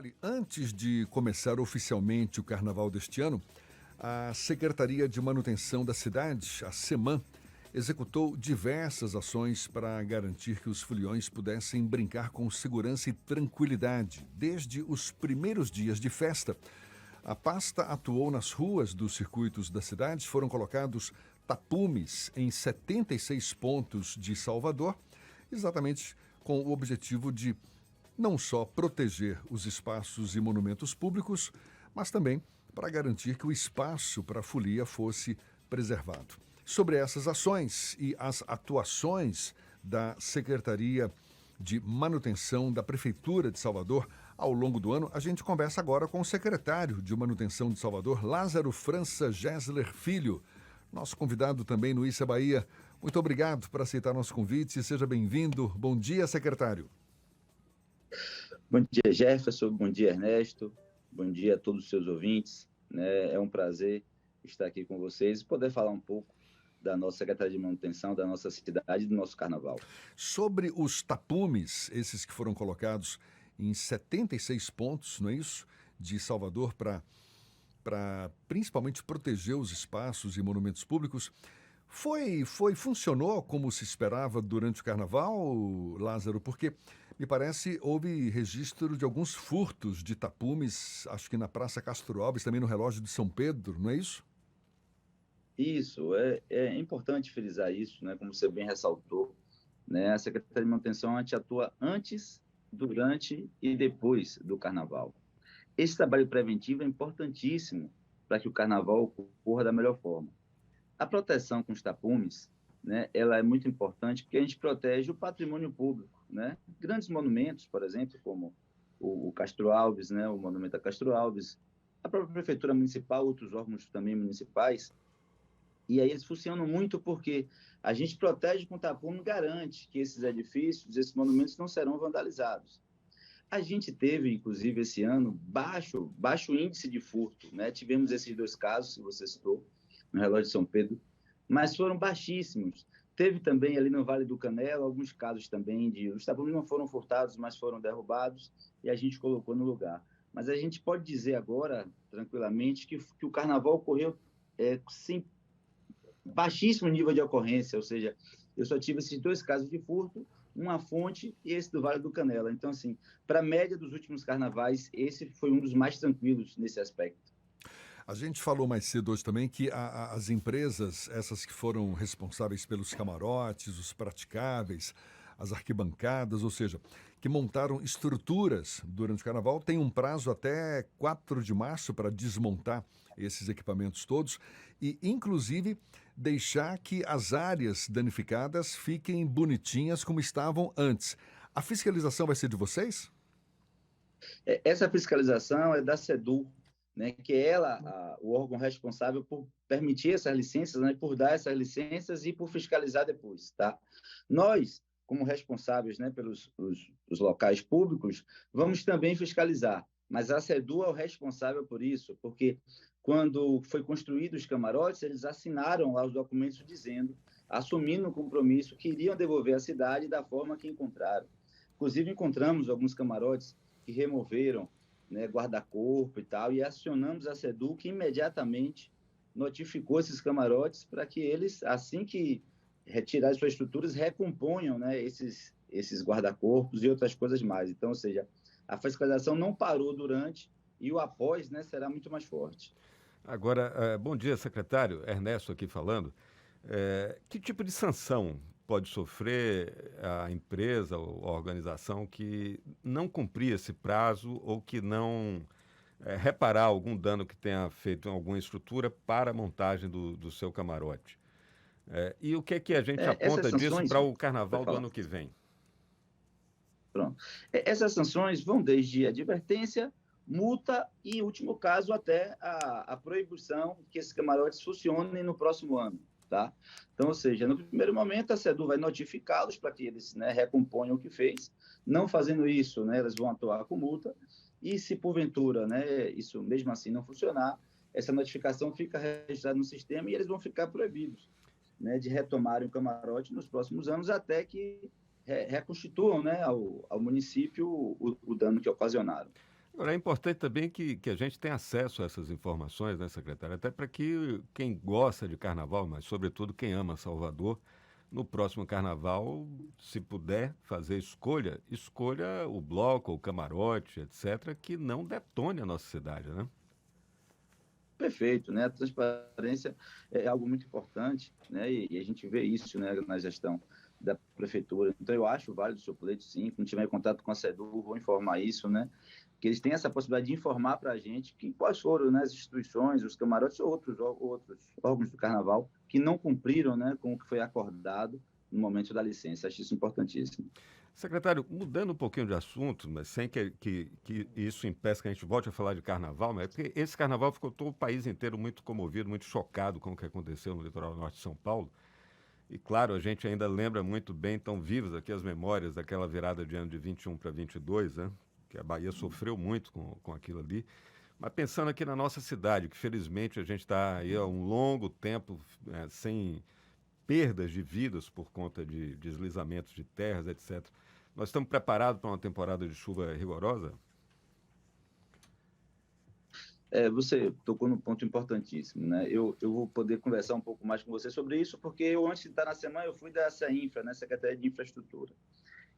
Olha, antes de começar oficialmente o carnaval deste ano, a Secretaria de Manutenção da cidade, a SEMAN, executou diversas ações para garantir que os foliões pudessem brincar com segurança e tranquilidade, desde os primeiros dias de festa. A pasta atuou nas ruas dos circuitos da cidade, foram colocados tapumes em 76 pontos de Salvador, exatamente com o objetivo de não só proteger os espaços e monumentos públicos, mas também para garantir que o espaço para a folia fosse preservado. Sobre essas ações e as atuações da Secretaria de Manutenção da Prefeitura de Salvador ao longo do ano, a gente conversa agora com o secretário de Manutenção de Salvador, Lázaro França Gessler Filho, nosso convidado também no Issa Bahia. Muito obrigado por aceitar nosso convite e seja bem-vindo. Bom dia, secretário. Bom dia, Jefferson. Bom dia, Ernesto. Bom dia a todos os seus ouvintes. É um prazer estar aqui com vocês e poder falar um pouco da nossa Secretaria de Manutenção, da nossa cidade e do nosso carnaval. Sobre os tapumes, esses que foram colocados em 76 pontos, não é isso? De Salvador para principalmente proteger os espaços e monumentos públicos. Funcionou como se esperava durante o carnaval, Lázaro? Porque, me parece, houve registro de alguns furtos de tapumes, acho que na Praça Castro Alves, também no relógio de São Pedro, não é isso? Isso, é importante frisar isso, né? Como você bem ressaltou, né? A Secretaria de Manutenção a gente atua antes, durante e depois do carnaval. Esse trabalho preventivo é importantíssimo para que o carnaval ocorra da melhor forma. A proteção com os tapumes, né, ela é muito importante porque a gente protege o patrimônio público, né? Grandes monumentos, por exemplo, como o Castro Alves, né, o Monumento a Castro Alves, a própria Prefeitura Municipal, outros órgãos também municipais, e aí eles funcionam muito porque a gente protege com tapume, garante que esses edifícios, esses monumentos não serão vandalizados. A gente teve, inclusive, esse ano, baixo índice de furto, né? Tivemos esses dois casos, que você citou, no relógio de São Pedro, mas foram baixíssimos. Teve também ali no Vale do Canela alguns casos também de os tapumes não foram furtados, mas foram derrubados e a gente colocou no lugar. Mas a gente pode dizer agora, tranquilamente, que o carnaval ocorreu sem baixíssimo nível de ocorrência, ou seja, eu só tive esses dois casos de furto, uma fonte e esse do Vale do Canela. Então, assim, para a média dos últimos carnavais, esse foi um dos mais tranquilos nesse aspecto. A gente falou mais cedo hoje também que as empresas, essas que foram responsáveis pelos camarotes, os praticáveis, as arquibancadas, ou seja, que montaram estruturas durante o carnaval, têm um prazo até 4 de março para desmontar esses equipamentos todos e, inclusive, deixar que as áreas danificadas fiquem bonitinhas como estavam antes. A fiscalização vai ser de vocês? Essa fiscalização é da SEDU, né, que é o órgão responsável por permitir essas licenças, né, por dar essas licenças e por fiscalizar depois, tá? Nós, como responsáveis, né, pelos os locais públicos, vamos também fiscalizar, mas a SEDU é o responsável por isso, porque quando foi construído os camarotes, eles assinaram lá os documentos dizendo, assumindo o compromisso que iriam devolver a cidade da forma que encontraram. Inclusive, encontramos alguns camarotes que removeram, né, guarda-corpo e tal, e acionamos a SEDU, que imediatamente notificou esses camarotes para que eles, assim que retirar as suas estruturas, recomponham, né, esses guarda-corpos e outras coisas mais. Então, ou seja, a fiscalização não parou durante e o após, né, será muito mais forte. Agora, bom dia, secretário. Ernesto aqui falando. Que tipo de sanção pode sofrer a empresa ou a organização que não cumprir esse prazo ou que não reparar algum dano que tenha feito em alguma estrutura para a montagem do seu camarote? E o que é que a gente Essas aponta disso sanções, para o pode carnaval do falar. ano que vem? Pronto. Essas sanções vão desde advertência, multa e, em último caso, até a proibição que esses camarotes funcionem no próximo ano. Tá? Então, ou seja, no primeiro momento, a SEDU vai notificá-los para que eles, né, recomponham o que fez. Não fazendo isso, né, eles vão atuar com multa. E se, porventura, né, isso mesmo assim não funcionar, essa notificação fica registrada no sistema e eles vão ficar proibidos, né, de retomarem o camarote nos próximos anos até que reconstituam, né, ao município o dano que ocasionaram. Agora, é importante também que a gente tenha acesso a essas informações, né, secretário? Até para que quem gosta de carnaval, mas sobretudo quem ama Salvador, no próximo carnaval, se puder fazer escolha, escolha o bloco, o camarote, etc., que não detone a nossa cidade, né? Perfeito, né? A transparência é algo muito importante, né? E a gente vê isso, né, na gestão da prefeitura. Então, eu acho válido o seu pleito, sim. Quando tiver em contato com a SEDU, vou informar isso, né? Que eles têm essa possibilidade de informar para a gente que quais foram, né, as instituições, os camarotes ou outros órgãos do Carnaval que não cumpriram, né, com o que foi acordado no momento da licença. Acho isso importantíssimo. Secretário, mudando um pouquinho de assunto, mas sem que isso impeça que a gente volte a falar de carnaval, mas é porque esse carnaval ficou todo o país inteiro muito comovido, muito chocado com o que aconteceu no litoral norte de São Paulo. E claro, a gente ainda lembra muito bem, tão vivas aqui as memórias daquela virada de ano de 21 para 22, né? Que a Bahia sofreu muito com aquilo ali. Mas pensando aqui na nossa cidade, que felizmente a gente está aí há um longo tempo sem perdas de vidas por conta de deslizamentos de terras, etc. Nós estamos preparados para uma temporada de chuva rigorosa? Você tocou num ponto importantíssimo, né? Eu vou poder conversar um pouco mais com você sobre isso, porque eu, antes de estar na semana, eu fui da SEINFRA, né, Secretaria de Infraestrutura.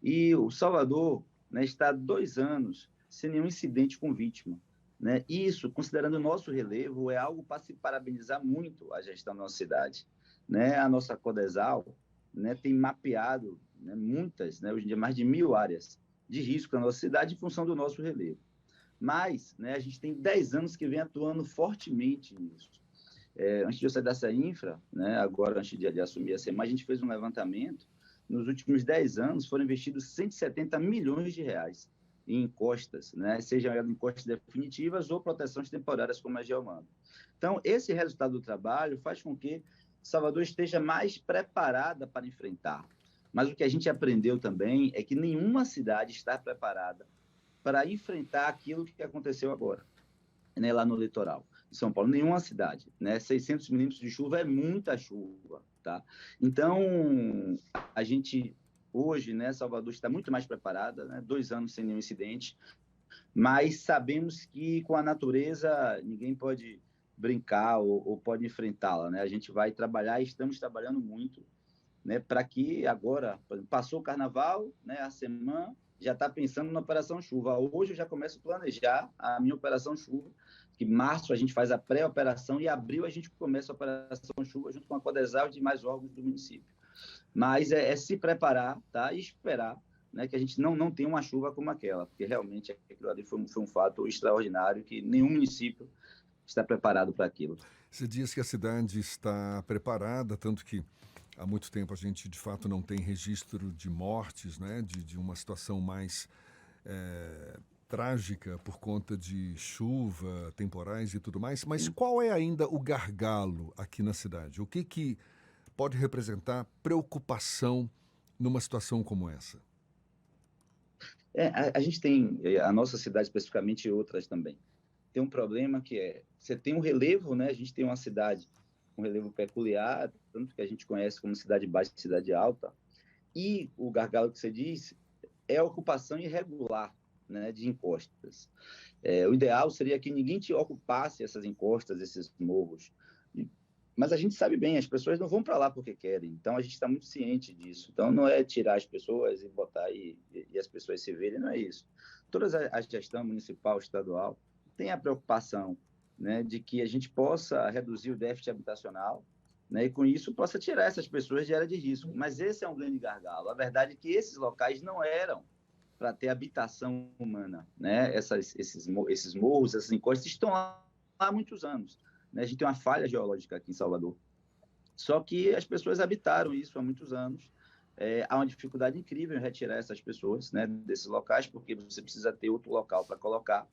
E o Salvador, né, está há 2 anos sem nenhum incidente com vítima. Né? Isso, considerando o nosso relevo, é algo para se parabenizar muito a gestão da nossa cidade. Né? A nossa Codesal, né, tem mapeado, né, muitas, né, hoje em dia mais de 1.000 áreas de risco na nossa cidade em função do nosso relevo. Mas, né, a gente tem 10 anos que vem atuando fortemente nisso. Antes de eu sair dessa infra, né, agora antes de assumir a SEMA, a gente fez um levantamento. Nos últimos 10 anos foram investidos 170 milhões de reais em encostas, né, sejam elas encostas definitivas ou proteções temporárias, como a Geomando. Então, esse resultado do trabalho faz com que Salvador esteja mais preparada para enfrentar. Mas o que a gente aprendeu também é que nenhuma cidade está preparada para enfrentar aquilo que aconteceu agora, né, lá no litoral de São Paulo. Nenhuma cidade, né? 600 milímetros de chuva é muita chuva, tá? Então, a gente hoje, né, Salvador está muito mais preparada, né? 2 anos sem nenhum incidente, mas sabemos que com a natureza ninguém pode brincar ou pode enfrentá-la, né? A gente vai trabalhar e estamos trabalhando muito, né, para que agora, passou o carnaval, né, a semana já está pensando na Operação Chuva. Hoje eu já começo a planejar a minha Operação Chuva, que em março a gente faz a pré-operação e em abril a gente começa a Operação Chuva junto com a Codesal e demais órgãos do município. Mas é se preparar, tá, e esperar, né, que a gente não tenha uma chuva como aquela, porque realmente aquilo ali foi um fato extraordinário que nenhum município está preparado para aquilo. Você diz que a cidade está preparada, tanto que há muito tempo a gente de fato não tem registro de mortes, né, de uma situação mais trágica por conta de chuva, temporais e tudo mais. Mas qual é ainda o gargalo aqui na cidade? O que pode representar preocupação numa situação como essa? A gente tem, a nossa cidade especificamente e outras também, tem um problema que você tem um relevo, né? A gente tem uma cidade com relevo peculiar, tanto que a gente conhece como cidade baixa e cidade alta, e o gargalo que você diz é a ocupação irregular, né, de encostas. O ideal seria que ninguém te ocupasse essas encostas, esses morros, mas a gente sabe bem, as pessoas não vão para lá porque querem, então a gente está muito ciente disso. Então não é tirar as pessoas e botar e as pessoas se verem, não é isso. Toda a gestão municipal, estadual, tem a preocupação, né, de que a gente possa reduzir o déficit habitacional, né, e com isso possa tirar essas pessoas de área de risco. Mas esse é um grande gargalo. A verdade é que esses locais não eram para ter habitação humana, né? Esses morros, essas encostas estão lá há muitos anos. Né? A gente tem uma falha geológica aqui em Salvador. Só que as pessoas habitaram isso há muitos anos. Há uma dificuldade incrível em retirar essas pessoas, né, desses locais, porque você precisa ter outro local para colocar.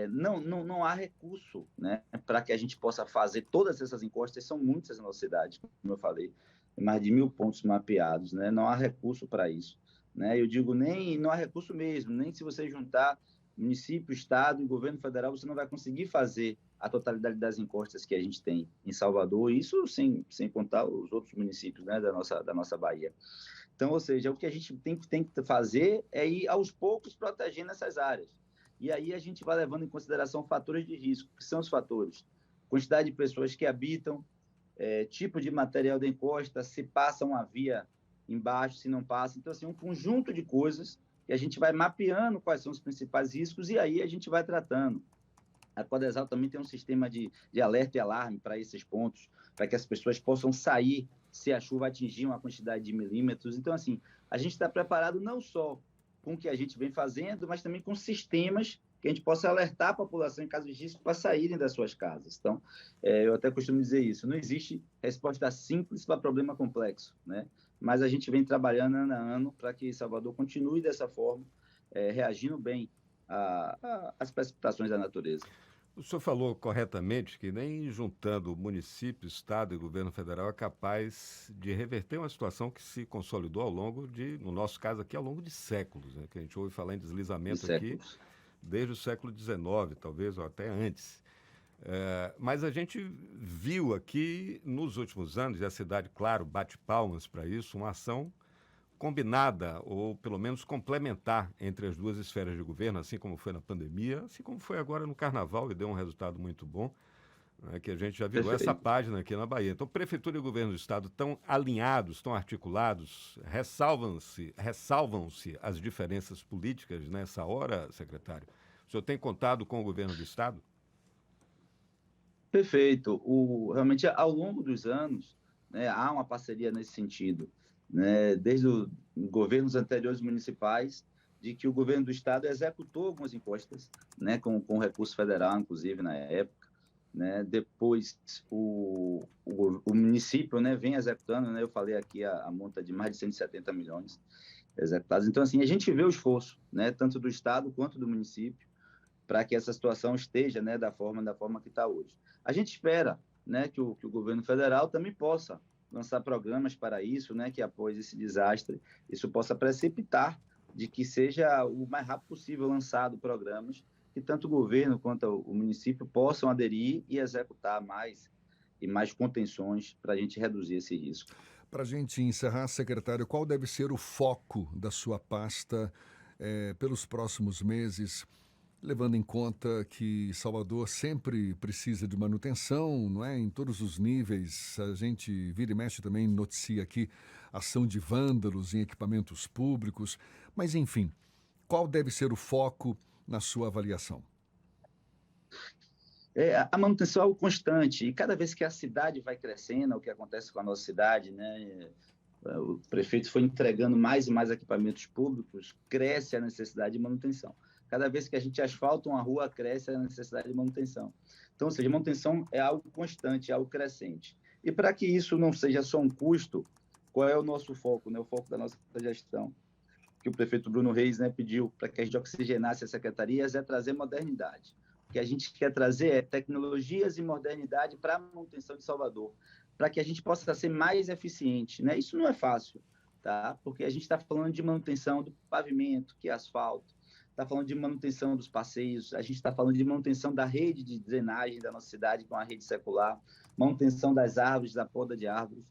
Não há recurso, né, para que a gente possa fazer todas essas encostas, são muitas na nossa cidade, como eu falei, mais de 1.000 pontos mapeados, né, não há recurso para isso. Né, eu digo, não há recurso mesmo, nem se você juntar município, estado e governo federal, você não vai conseguir fazer a totalidade das encostas que a gente tem em Salvador, isso sem contar os outros municípios, né, da nossa Bahia. Então, ou seja, o que a gente tem que fazer é ir aos poucos protegendo essas áreas. E aí a gente vai levando em consideração fatores de risco, que são os fatores: quantidade de pessoas que habitam, tipo de material da encosta, se passa uma via embaixo, se não passa. Então, assim, um conjunto de coisas que a gente vai mapeando quais são os principais riscos e aí a gente vai tratando. A Codesal também tem um sistema de alerta e alarme para esses pontos, para que as pessoas possam sair se a chuva atingir uma quantidade de milímetros. Então, assim, a gente está preparado não só com o que a gente vem fazendo, mas também com sistemas que a gente possa alertar a população em caso de risco para saírem das suas casas. Então, eu até costumo dizer isso, não existe resposta simples para problema complexo, né? Mas a gente vem trabalhando ano a ano para que Salvador continue dessa forma, reagindo bem às precipitações da natureza. O senhor falou corretamente que nem juntando município, estado e governo federal é capaz de reverter uma situação que se consolidou ao longo de, no nosso caso aqui, ao longo de séculos, né? Que a gente ouve falar em deslizamento aqui desde o século XIX, talvez, ou até antes. Mas a gente viu aqui, nos últimos anos, e a cidade, claro, bate palmas para isso, uma ação combinada, ou pelo menos complementar entre as duas esferas de governo, assim como foi na pandemia, assim como foi agora no Carnaval, e deu um resultado muito bom, né, que a gente já virou essa página aqui na Bahia. Então, Prefeitura e Governo do Estado estão alinhados, estão articulados, ressalvam-se as diferenças políticas nessa hora, secretário? O senhor tem contado com o Governo do Estado? Perfeito. Realmente, ao longo dos anos, né, há uma parceria nesse sentido, né, desde os governos anteriores municipais, de que o governo do estado executou algumas encostas, né, com recurso federal, inclusive, na época. Né, depois, o município, né, vem executando, né, eu falei aqui a monta de mais de 170 milhões executados. Então, assim, a gente vê o esforço, né, tanto do estado quanto do município, para que essa situação esteja, né, da forma que está hoje. A gente espera, né, que o governo federal também possa lançar programas para isso, né, que após esse desastre, isso possa precipitar de que seja o mais rápido possível lançado programas que tanto o governo quanto o município possam aderir e executar mais e mais contenções para a gente reduzir esse risco. Para a gente encerrar, secretário, qual deve ser o foco da sua pasta pelos próximos meses, levando em conta que Salvador sempre precisa de manutenção, não é? Em todos os níveis. A gente vira e mexe também noticia aqui ação de vândalos em equipamentos públicos. Mas, enfim, qual deve ser o foco na sua avaliação? A manutenção é algo constante, e cada vez que a cidade vai crescendo, é o que acontece com a nossa cidade, né? O prefeito foi entregando mais e mais equipamentos públicos, cresce a necessidade de manutenção. Cada vez que a gente asfalta uma rua, cresce a necessidade de manutenção. Então, ou seja, manutenção é algo constante, é algo crescente. E para que isso não seja só um custo, qual é o nosso foco, né? O foco da nossa gestão, que o prefeito Bruno Reis, né, pediu para que a gente oxigenasse as secretarias, é trazer modernidade. O que a gente quer trazer é tecnologias e modernidade para a manutenção de Salvador, para que a gente possa ser mais eficiente, né? Isso não é fácil, tá? Porque a gente está falando de manutenção do pavimento, que é asfalto, está falando de manutenção dos passeios, a gente está falando de manutenção da rede de drenagem da nossa cidade com a rede secular, manutenção das árvores, da poda de árvores.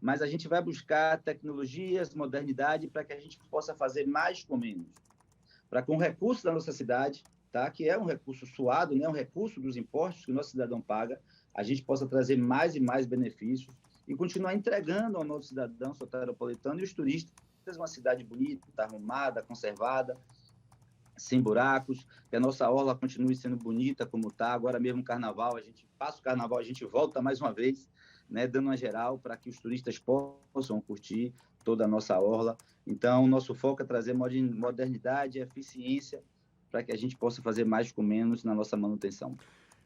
Mas a gente vai buscar tecnologias, modernidade, para que a gente possa fazer mais com menos. Para com o recurso da nossa cidade, tá? Que é um recurso suado, né? Um recurso dos impostos que o nosso cidadão paga, a gente possa trazer mais e mais benefícios e continuar entregando ao nosso cidadão soteropolitano e os turistas uma cidade bonita, arrumada, conservada, sem buracos, que a nossa orla continue sendo bonita como está. Agora mesmo Carnaval, a gente passa o Carnaval, a gente volta mais uma vez, né, dando uma geral para que os turistas possam curtir toda a nossa orla. Então, nosso foco é trazer modernidade e eficiência para que a gente possa fazer mais com menos na nossa manutenção.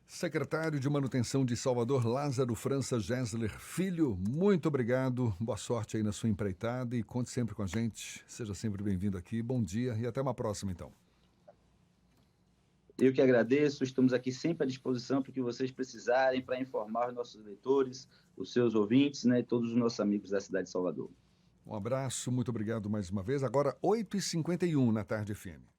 Secretário de Manutenção de Salvador, Lázaro França Gessler Filho, muito obrigado, boa sorte aí na sua empreitada e conte sempre com a gente, seja sempre bem-vindo aqui, bom dia e até uma próxima então. Eu que agradeço, estamos aqui sempre à disposição para o que vocês precisarem, para informar os nossos leitores, os seus ouvintes, né, e todos os nossos amigos da cidade de Salvador. Um abraço, muito obrigado mais uma vez. Agora 8h51 na Tarde FM.